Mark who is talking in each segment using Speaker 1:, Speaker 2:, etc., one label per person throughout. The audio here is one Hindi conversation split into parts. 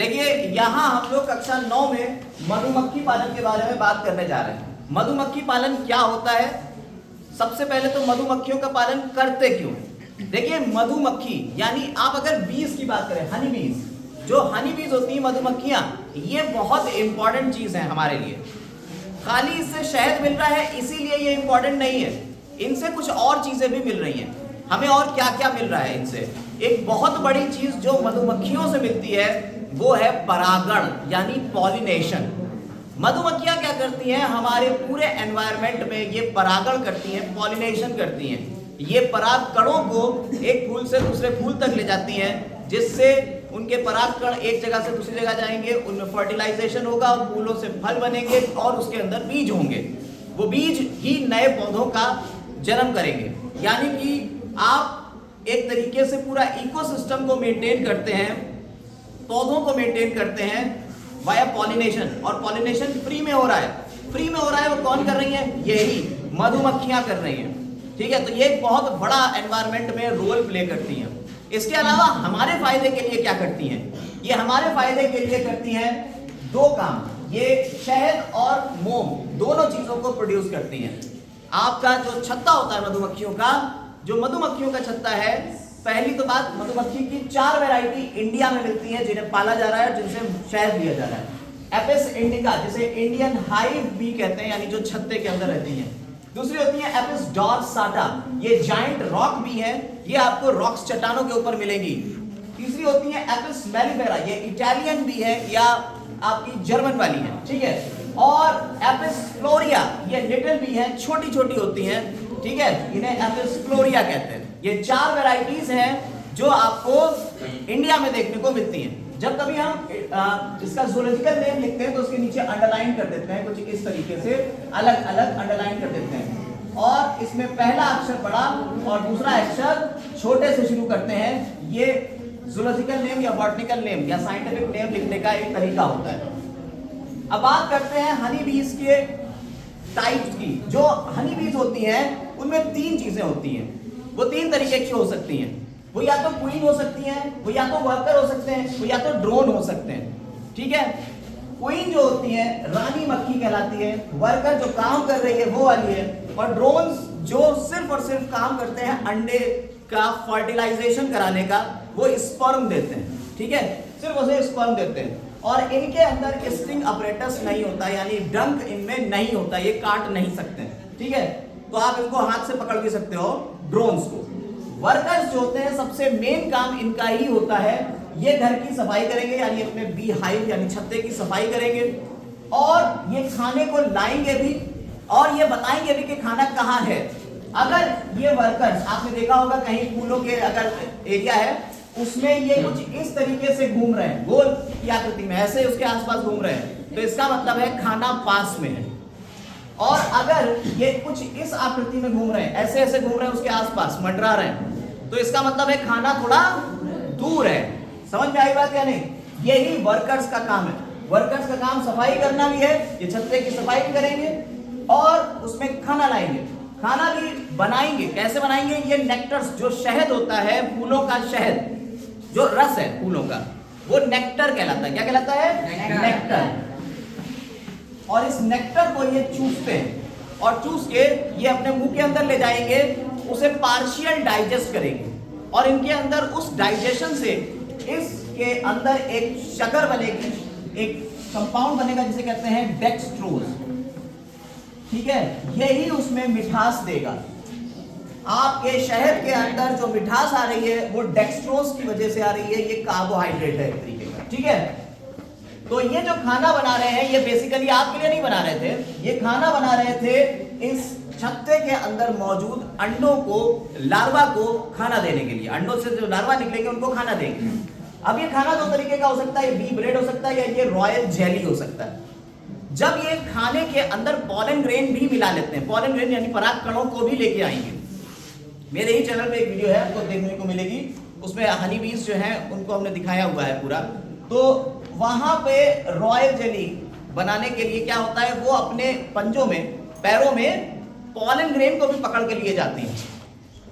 Speaker 1: देखिए यहाँ हम लोग कक्षा 9 में मधुमक्खी पालन के बारे में बात करने जा रहे हैं। मधुमक्खी पालन क्या होता है? सबसे पहले तो मधुमक्खियों का पालन करते क्यों हैं? देखिए मधुमक्खी यानी आप अगर बीज की बात करें, हनी बीज, जो हनी बीज होती है मधुमक्खियां, ये बहुत इंपॉर्टेंट चीज है हमारे लिए। खाली इससे शहद मिल रहा है इसीलिए ये इंपॉर्टेंट नहीं है, इनसे कुछ और चीजें भी मिल रही हैं। हमें और क्या क्या मिल रहा है इनसे? एक बहुत बड़ी चीज जो मधुमक्खियों से मिलती है वो है परागण यानी पॉलिनेशन। मधुमक्खियां क्या करती हैं? हमारे पूरे एनवायरनमेंट में ये परागण करती हैं, पॉलिनेशन करती हैं। ये पराग कणों को एक फूल से दूसरे फूल तक ले जाती हैं, जिससे उनके पराग कण एक जगह से दूसरी जगह जाएंगे, उनमें फर्टिलाइजेशन होगा और फूलों से फल बनेंगे और उसके अंदर बीज होंगे। वो बीज ही नए पौधों का जन्म करेंगे। यानी कि आप एक तरीके से पूरा इकोसिस्टम को मेंटेन करते हैं, पौधों को मेंटेन करते हैं वाया पॉलिनेशन। और पॉलिनेशन फ्री में हो रहा है। फ्री में हो रहा है, वो कौन कर रही है? यही मधुमक्खियां कर रही हैं। ठीक है, तो ये एक बहुत बड़ा एनवायरनमेंट में रोल प्ले करती हैं। इसके अलावा हमारे फायदे के लिए क्या करती हैं? ये हमारे फायदे के लिए करती हैं दो काम। ये शहद और मोम दोनों चीजों को प्रोड्यूस करती हैं। आपका जो छत्ता होता है मधुमक्खियों का, जो मधुमक्खियों का छत्ता है, पहली तो बात, मधुमक्खी की 4 वैरायटी इंडिया में मिलती है जिन्हें पाला जा रहा है, जिनसे शहद लिया जा रहा है। एपिस इंडिका, जिसे इंडियन हाइव भी कहते हैं, यानी जो छत्ते के अंदर रहती हैं। दूसरी होती है एपिस डॉर्साटा, ये जायंट रॉक भी है, ये आपको रॉक्स चट्टानों के ऊपर मिलेगी। तीसरी होती है एपिस मेलिफेरा, ये इटालियन भी है या आपकी जर्मन वाली है, ठीक है। और एपिस फ्लोरिया, ये लिटिल भी है, छोटी छोटी होती हैं, ठीक है, इन्हें एपिस फ्लोरिया कहते हैं। ये 4 वैरायटीज हैं जो आपको इंडिया में देखने को मिलती हैं। जब कभी हम इसका ज़ूलॉजिकल नेम लिखते हैं तो उसके नीचे अंडरलाइन कर देते हैं, कुछ इस तरीके से अलग अलग अंडरलाइन कर देते हैं। और इसमें पहला अक्षर बड़ा और दूसरा अक्षर छोटे से शुरू करते हैं। ये ज़ूलॉजिकल नेम या बॉटनिकल नेम या साइंटिफिक नेम लिखने का एक तरीका होता है। अब बात करते हैं हनी बीज के टाइप्स की। जो हनी बीज होती हैं उनमें 3 चीजें होती हैं। वो 3 तरीके की हो सकती हैं। वो या तो क्वीन हो सकती हैं, वो या तो वर्कर हो सकते हैं, वो या तो ड्रोन हो सकते हैं, ठीक है। क्वीन जो होती है रानी मक्खी कहलाती है, वर्कर जो काम कर रही है वो वाली है, और ड्रोन्स जो सिर्फ और सिर्फ काम करते हैं अंडे का फर्टिलाइजेशन कराने का, वो स्पर्म देते हैं, ठीक है, सिर्फ उसे स्पर्म देते हैं। और इनके अंदर स्टिंग अपरेटस नहीं होता, यानी डंक इनमें नहीं होता, ये काट नहीं सकते, ठीक है। तो आप इनको हाथ से पकड़ भी सकते हो ड्रोन्स को। वर्कर्स जो होते हैं सबसे मेन काम इनका ही होता है, ये घर की सफाई करेंगे, यानी अपने बी हाइव यानी छत्ते की सफाई करेंगे, और ये खाने को लाएंगे भी, और ये बताएंगे भी कि खाना कहाँ है। अगर ये वर्कर्स, आपने देखा होगा कहीं फूलों के अगर एरिया है उसमें ये कुछ इस तरीके से घूम रहे हैं, गोल की आकृति में ऐसे उसके आसपास घूम रहे हैं, तो इसका मतलब है खाना पास में है। और अगर ये कुछ इस आकृति में घूम रहे हैं, ऐसे ऐसे घूम रहे हैं उसके आसपास मंडरा रहे हैं, तो इसका मतलब है खाना थोड़ा दूर है। समझ में आई बात या नहीं? यही वर्कर्स का काम है। वर्कर्स का काम सफाई करना भी है, ये छत्ते की सफाई भी करेंगे और उसमें खाना लाएंगे, खाना भी बनाएंगे। कैसे बनाएंगे? ये नेक्टर्स, जो शहद होता है फूलों का, शहद जो रस है फूलों का, वो नेक्टर कहलाता है। क्या कहलाता है? नेक्टर। और इस नेक्टर को ये चूसते हैं और चूस के ये अपने मुंह के अंदर ले जाएंगे, उसे पार्शियल डाइजेस्ट करेंगे, और इनके अंदर उस डाइजेशन से इसके अंदर एक शक्कर बनेगी, एक कंपाउंड बनेगा जिसे कहते हैं डेक्सट्रोज, ठीक है। यही उसमें मिठास देगा। आपके शहद के अंदर जो मिठास आ रही है वो डेक्सट्रोज की वजह से आ रही है, ये कार्बोहाइड्रेट है एक तरीके का, ठीक है। तो ये जो खाना बना रहे हैं ये बेसिकली आपके लिए नहीं बना रहे थे, ये खाना बना रहे थे इस छत्ते के अंदर मौजूद अंडों को, लार्वा को खाना देने के लिए। अंडों से जो लार्वा निकलेंगे उनको खाना देंगे। अब ये खाना 2 तरीके का हो सकता है, ये बी ब्रेड हो सकता है या ये रॉयल जेली हो सकता है। जब ये खाने के अंदर पॉलन ग्रेन भी मिला लेते हैं, पॉलन ग्रेन यानी पराग कणों को भी लेके आएंगे। मेरे ही चैनल पे एक वीडियो है, आपको देखने को मिलेगी, उसमें हनी बीज जो है उनको हमने दिखाया हुआ है पूरा। तो वहां पे रॉयल जेली बनाने के लिए क्या होता है, वो अपने पंजों में, पैरों में पॉलन ग्रेन को भी पकड़ के लिए जाती हैं।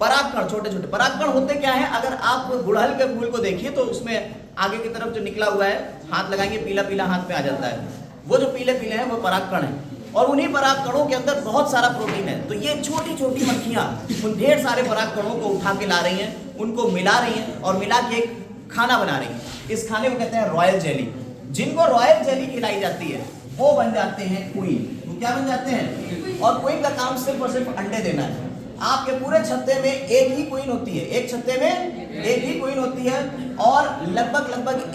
Speaker 1: परागकण, छोटे छोटे परागकण होते क्या है, अगर आप गुड़हल के फूल को देखिए तो उसमें आगे की तरफ जो निकला हुआ है, हाथ लगाएंगे पीला पीला हाथ में आ जाता है, वो जो पीले पीले हैं वो परागकण है, और उन्हीं परागकणों के अंदर बहुत सारा प्रोटीन है। तो ये छोटी छोटी मक्खियाँ उन ढेर सारे परागकणों को उठा के ला रही हैं, उनको मिला रही हैं और मिला के एक खाना बना रही हैं। इस खाने को कहते हैं रॉयल जेली। जिनको रॉयल जेली खिलाई जाती है वो बन जाते हैं क्वीन। वो क्या बन जाते हैं? और क्वीन का काम सिर्फ और सिर्फ अंडे देना है। आपके पूरे छत्ते में एक ही क्वीन होती है, एक छत्ते में एक ही क्वीन होती है, और लगभग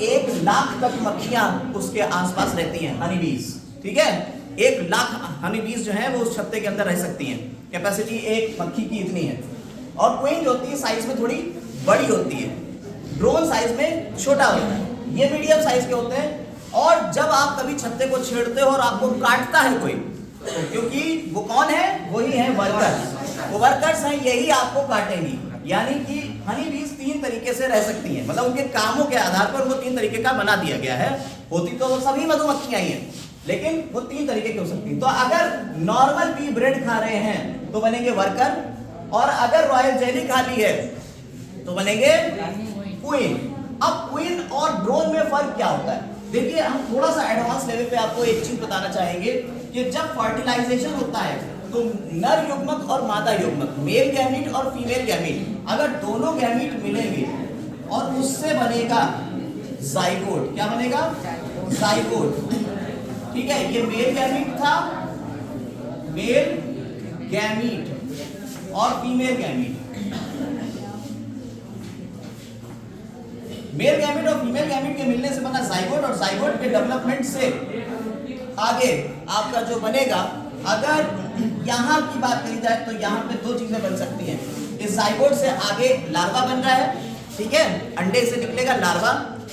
Speaker 1: 1 लाख तक मक्खियां उसके आसपास रहती हैं, हनी बीज। ठीक है, 1 लाख हनी बीज जो है वो उस छत्ते के अंदर रह सकती हैं। कैपेसिटी एक मक्खी की इतनी है। और क्वीन जो होती है साइज में थोड़ी बड़ी होती है, ड्रोन साइज में छोटा होता है, ये मीडियम साइज के होते हैं। और जब आप कभी छत्ते को छेड़ते हो और आपको काटता है कोई, तो क्योंकि वो कौन है? वही है वर्कर्स। वो वर्कर्स हैं, यही आपको काटेंगी। यानी कि हनी बीज 3 तरीके से रह सकती हैं, मतलब उनके कामों के आधार पर वो 3 तरीके का बना दिया गया है। होती तो वो सभी मधुमक्खियां ही हैं, लेकिन वो 3 तरीके की हो सकती हैं। तो अगर नॉर्मल बी ब्रेड खा रहे हैं तो बनेंगे वर्कर, और अगर रॉयल जेली खा ली है तो बनेंगे क्वीन। अब क्वीन और ड्रोन में फर्क क्या होता है? देखिए, हम थोड़ा सा एडवांस लेवल पे आपको एक चीज बताना चाहेंगे कि जब फर्टिलाइजेशन होता है तो नर युग्मक और मादा युग्मक, मेल गैमीट और फीमेल गैमीट, अगर दोनों गैमीट मिलेंगे और उससे बनेगा जाइगोट। क्या बनेगा? जाइगोट। ठीक है, ये मेल गैमीट था, मेल गैमीट और फीमेल गैमीट। मेल गैमीट और फीमेल गैमीट के मिलने से बना जाइगोट, और जाइगोट के डेवलपमेंट से आगे आपका जो बनेगा, अगर यहाँ की बात करी जाए तो यहाँ पे 2 चीजें बन सकती हैं। इस जाइगोट से आगे लार्वा बन रहा है, ठीक है, अंडे से निकलेगा लार्वा,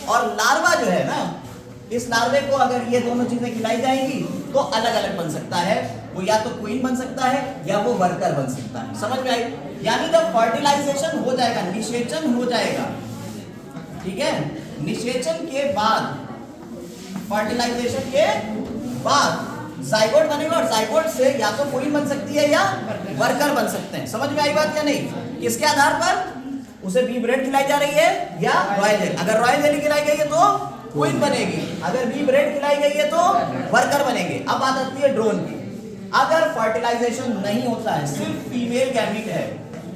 Speaker 1: और लार्वा जो है ना, इस लार्वे को अगर ये दोनों चीजें खिलाई जाएंगी तो अलग अलग बन सकता है। वो या तो क्वीन बन सकता है या वो वर्कर बन सकता है। समझ में आई? यानी जब फर्टिलाइजेशन हो जाएगा, निषेचन हो जाएगा, ठीक है, निषेचन के बाद, फर्टिलाइजेशन के बाद जाइगोट बनेगा, और जाइगोट से या तो क्वीन बन सकती है या वर्कर बन सकते हैं। समझ में आई बात या नहीं? किसके आधार पर? उसे बी ब्रेड खिलाई जा रही है या रॉयल जेली। अगर रॉयल जेली खिलाई गई है तो क्वीन बनेगी, अगर बी ब्रेड खिलाई गई है तो वर्कर बनेंगे। अब बात आती है ड्रोन की। अगर फर्टिलाइजेशन नहीं होता है, सिर्फ फीमेल गैमीट है,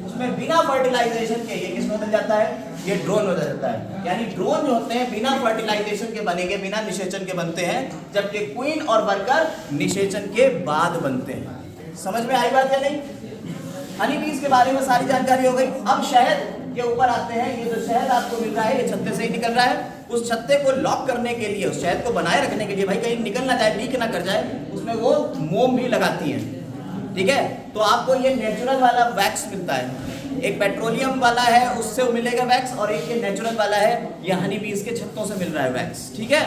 Speaker 1: उसमें बिना फर्टिलाइजेशन के ये किसमें बदल जाता है? ये ड्रोन में बदल जाता है। यानी ड्रोन जो होते हैं बिना फर्टिलाइजेशन के बनेंगे, बिना निषेचन के बनते हैं, जबकि क्वीन और वर्कर निषेचन के बाद बनते हैं। समझ में आई बात या नहीं? हनी बीज के बारे में सारी जानकारी हो गई। अब शहद के ऊपर आते हैं। ये जो शहद आपको मिल रहा है ये छत्ते से ही निकल रहा है। उस छत्ते को लॉक करने के लिए, उस शहद को बनाए रखने के लिए, भाई कहीं निकल ना जाए, लीक ना कर जाए, उसमें वो मोम भी लगाती हैं। ठीक है, तो आपको ये नेचुरल वाला वैक्स मिलता है। एक पेट्रोलियम वाला है, उससे मिलेगा वैक्स, और एक ये नेचुरल वाला है, ये हनी बीज के छत्तों से मिल रहा है वैक्स। ठीक है,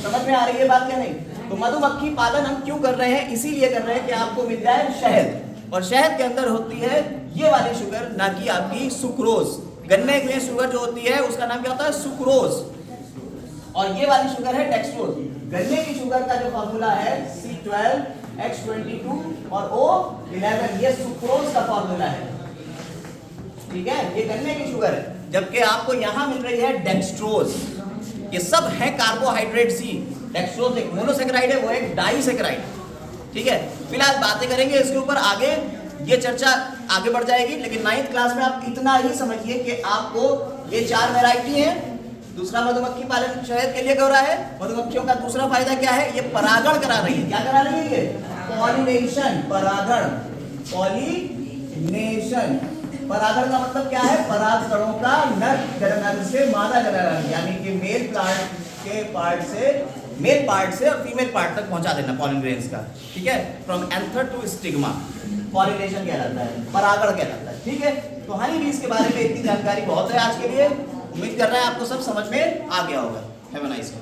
Speaker 1: समझ में आ रही है बात क्या नहीं? तो मधुमक्खी पालन हम क्यों कर रहे हैं? इसीलिए कर रहे हैं कि आपको मिल जाए शहद, और शहद के अंदर होती है ये वाली शुगर, ना कि आपकी सुक्रोज। गन्ने की शुगर जो होती है उसका नाम क्या होता है? सुक्रोज। और ये वाली शुगर है डेक्सट्रोज। गन्ने की शुगर का जो फॉर्मूला है C12H22 और O11, ये सुक्रोज का फॉर्मूला है। ठीक है, ये गन्ने की शुगर है, जबकि आपको यहां मिल रही है डेक्सट्रोज। ये सब है कार्बोहाइड्रेट सी। डेक्सट्रोज एक मोनोसेकेराइड है, वो एक डाइसेकेराइड। ठीक है, फिलहाल बातें करेंगे इसके ऊपर, आगे ये चर्चा आगे बढ़ जाएगी। लेकिन 9th क्लास में आप इतना ही समझिए कि आपको ये 4 वैरायटी है। दूसरा, मधुमक्खी पालन शहद के लिए हो रहा है। मधुमक्खियों का दूसरा फायदा क्या है? ये परागण करा रही है। क्या करा रही है? ये पॉलिनेशन, परागण, पॉलिनेशन। परागण का मतलब क्या है? परागकणों का नर जनन से मादा जनन, यानी कि मेल प्लांट के पार्ट से, मेल पार्ट से और फीमेल पार्ट तक पहुंचा देना पॉलिन ग्रेन्स का। ठीक है, from anther to stigma, pollination कहलाता है, परागण कहलाता है। ठीक है, तो हनी बीज के बारे में इतनी जानकारी बहुत है आज के लिए। उम्मीद कर रहे हैं आपको सब समझ में आ गया होगा। Have a nice day.